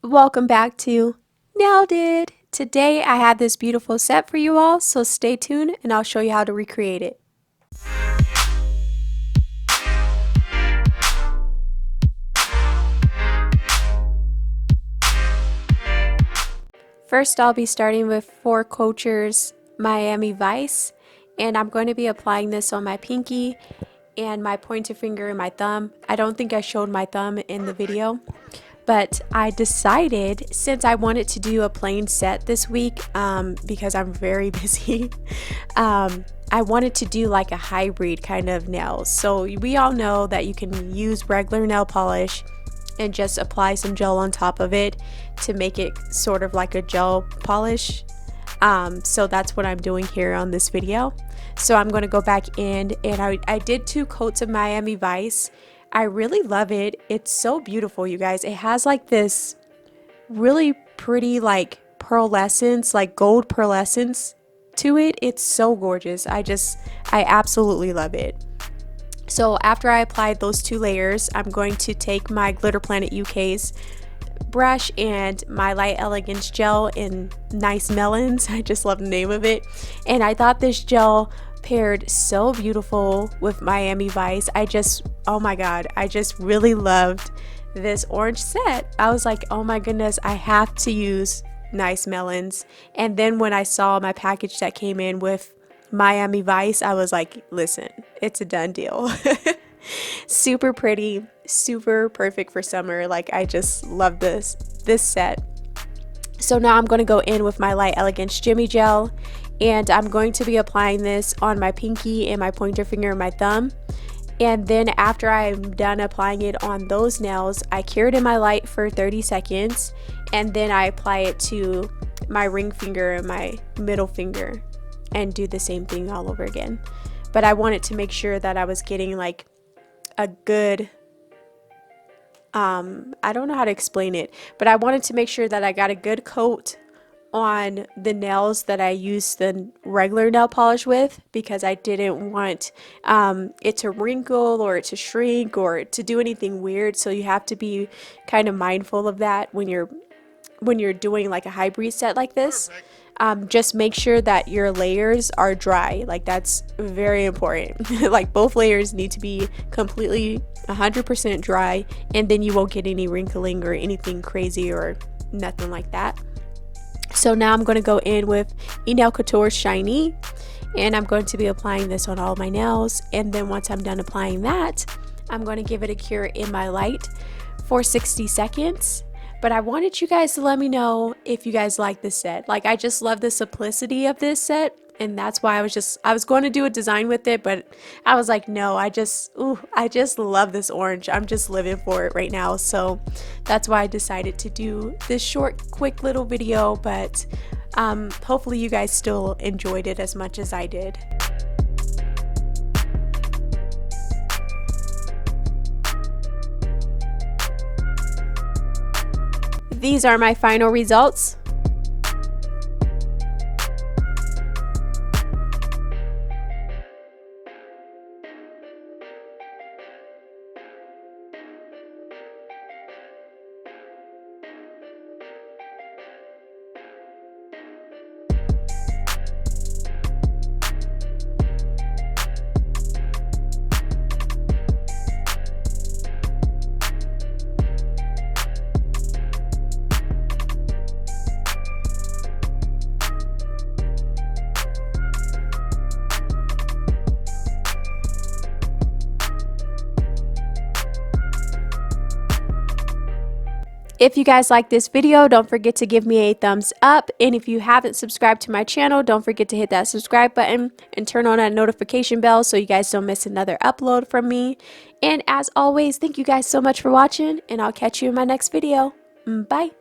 Welcome back to Nailed It! Today I have this beautiful set for you all, so stay tuned and I'll show you how to recreate it. First I'll be starting with 4 Kulture's Miami Vice, and I'm going to be applying this on my pinky and my pointer finger and my thumb. I don't think I showed my thumb in the video. But I decided, since I wanted to do a plain set this week, because I'm very busy, I wanted to do like a hybrid kind of nails. So we all know that you can use regular nail polish and just apply some gel on top of it to make it sort of like a gel polish. So that's what I'm doing here on this video. So I'm going to go back in and I did 2 coats of Miami Vice. I really love it. It's so beautiful, you guys. It has like this really pretty like pearlescence, like gold pearlescence to it. It's so gorgeous. I absolutely love it. So after I applied those 2 layers, I'm going to take my Glitter Planet UK's brush and my Light Elegance gel in Nice Melons. I just love the name of it. And I thought this gel paired so beautiful with Miami Vice. Oh my god, I just really loved this orange set. I was like, oh my goodness, I have to use Nice Melons. And then when I saw my package that came in with Miami Vice, I was like, listen, it's a done deal. Super pretty, super perfect for summer. Like, I just love this set. So now I'm going to go in with my Light Elegance Jimmy Gel, and I'm going to be applying this on my pinky and my pointer finger and my thumb. And then after I'm done applying it on those nails, I cure it in my light for 30 seconds, and then I apply it to my ring finger and my middle finger and do the same thing all over again. But I wanted to make sure that I was getting like a good I don't know how to explain it, but I wanted to make sure that I got a good coat on the nails that I used the regular nail polish with, because I didn't want it to wrinkle or it to shrink or to do anything weird. So you have to be kind of mindful of that when you're doing like a hybrid set like this. Just make sure that your layers are dry. Like, that's very important. Like, both layers need to be completely 100% dry, and then you won't get any wrinkling or anything crazy or nothing like that. So now I'm going to go in with Nail Couture Shiny, and I'm going to be applying this on all my nails. And then once I'm done applying that, I'm going to give it a cure in my light for 60 seconds. But I wanted you guys to let me know if you guys like this set. Like, I just love the simplicity of this set, and that's why I was going to do a design with it, but I was like, no, I just love this orange. I'm just living for it right now. So that's why I decided to do this short, quick little video, but hopefully you guys still enjoyed it as much as I did. These are my final results. If you guys like this video, don't forget to give me a thumbs up. And if you haven't subscribed to my channel, don't forget to hit that subscribe button and turn on that notification bell so you guys don't miss another upload from me. And as always, thank you guys so much for watching, and I'll catch you in my next video. Bye.